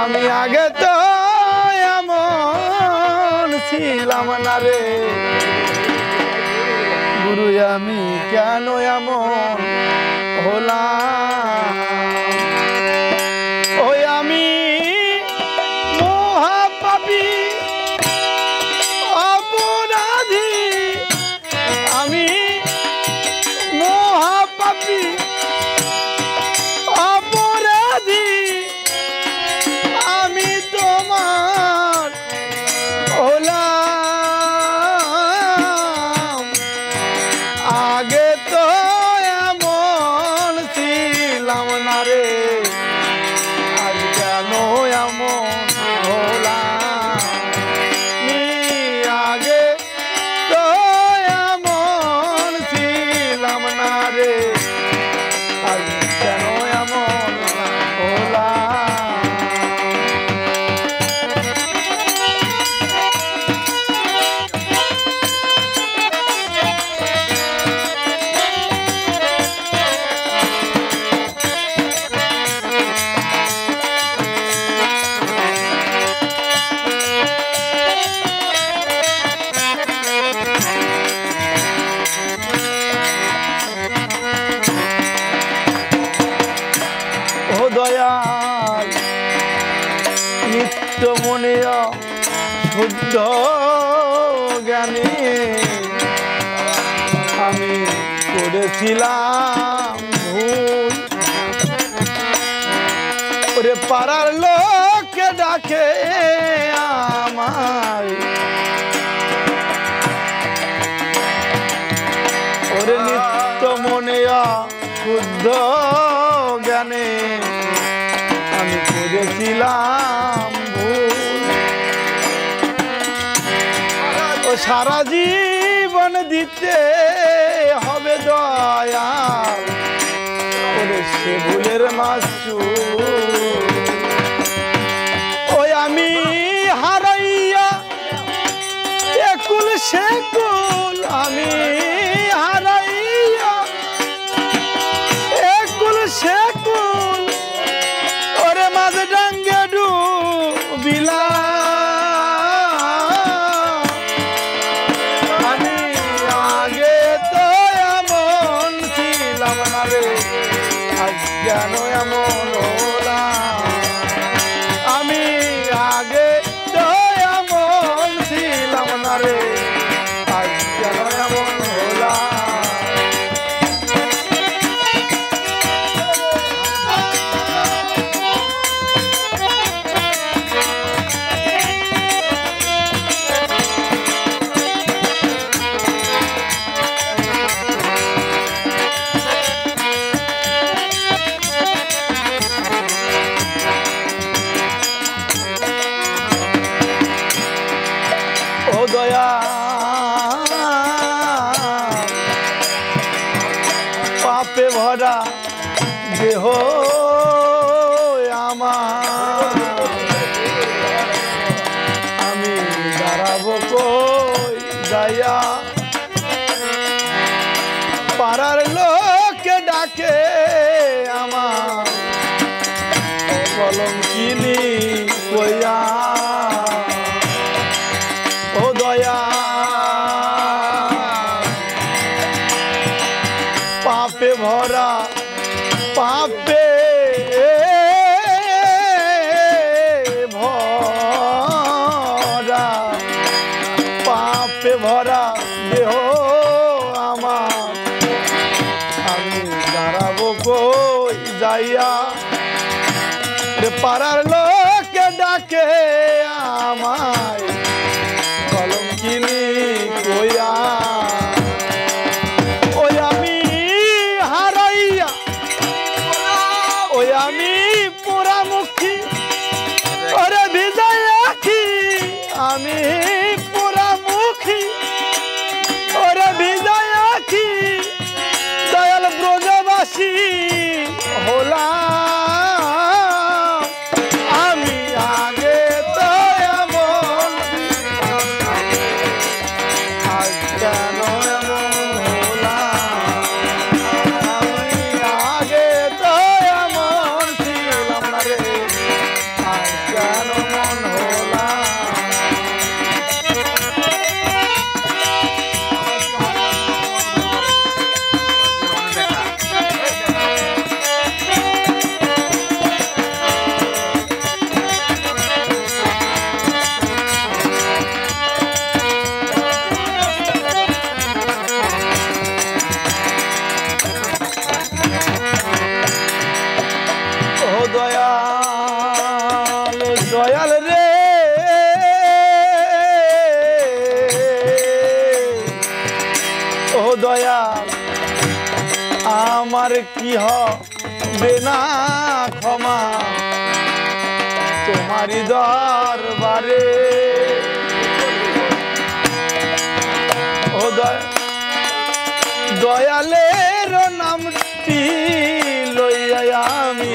আমি আগে তো এমন ছিলাম না রে গুরু, আমি কেন এমন হলাম? ওই আমি মহাপাপী অপরাধী, আমি মহাপাপী অপরাধী, আমি তোমার হলাম। আগে তো এমন ছিলাম না রে, আজ কেন এমন হলাম? আগে তো এমন ছিলাম না রে, আজ কেন এমন হলাম? দয়াল নিত্য মনে শুদ্ধ জ্ঞানী আমি করেছিলাম ভুল। ওরে পাড়ার লোকে ডাকে আমায়, ওরে নিত্য মনে শুদ্ধ জ্ঞানে আমি করেছিলাম ভুল। ও সারা জীবন দিতে হবে দয়া, ওরে সে ভুলের মাসুল। ওই আমি হারাইয়া একুল সেকুল, আমি হারাইয়া একুল সেকুল, ওরে মাঝে ডাঙ্গে ডুবিলাম। আমি আগে তো এমন ছিলাম না রে, আজ কেন এমন হলাম? আমি আগে তো এমন ছিলাম না রে, আজ কেন এমন হলাম? ও দয়া পাপে ভরা দেহ আমার, আমি দাঁড়াবো কই যাইয়া? পাড়ার লোকে ডাকে আমার কলঙ্কিনী কইয়া। ও দয়া পাপে ভরা, পাপে ভরা, পাপে ভরা দেহ আমার, আমি দাঁড়াবো কই যাইয়া? পাড়ার লোকে ডাকে আমায় কলঙ্কিনী কইয়া। ওই আমি হারাইয়া, ওই আমি পোড়ামুখী, ওরে ভিজাই আখি, আমি পোড়ামুখী, ওরে ভিজাই আখি, দয়াল ব্রজবাসী হলাম। আমি আগে তো এমন দয়াল রে ও দয়াল আমার কি হবে না ক্ষমা তোমারই দরবারে ও দয়ালের নামটি লইয়া আমি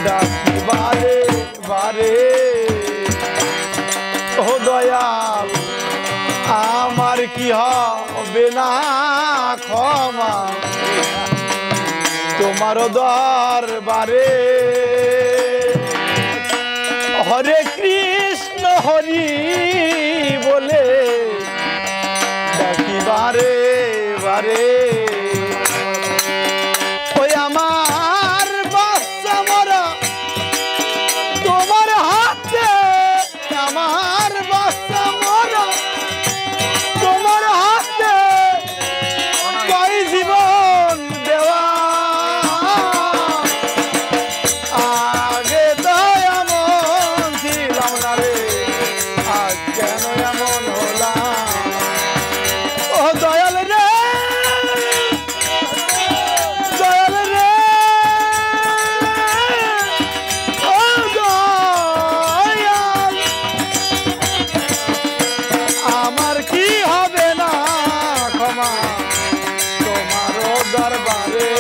ডাকি বারে বারে ও দয়াল আমার কি হবে না ক্ষমা তোমার দরবারে হরে কৃষ্ণ হরি বলে ডাকি বারে বারে ওই আমার বাচ্চা মরা তোমার হাতে আমার বাচ্চা মরা তোমার হাতে কই জীবন দেওয়া আগে তো এমন ছিলাম না রে আজ কেন এমন হলাম ও দয়াল রে দয়াল রে ও দয়াল আমার কি হবে না ক্ষমা তোমার দরবারে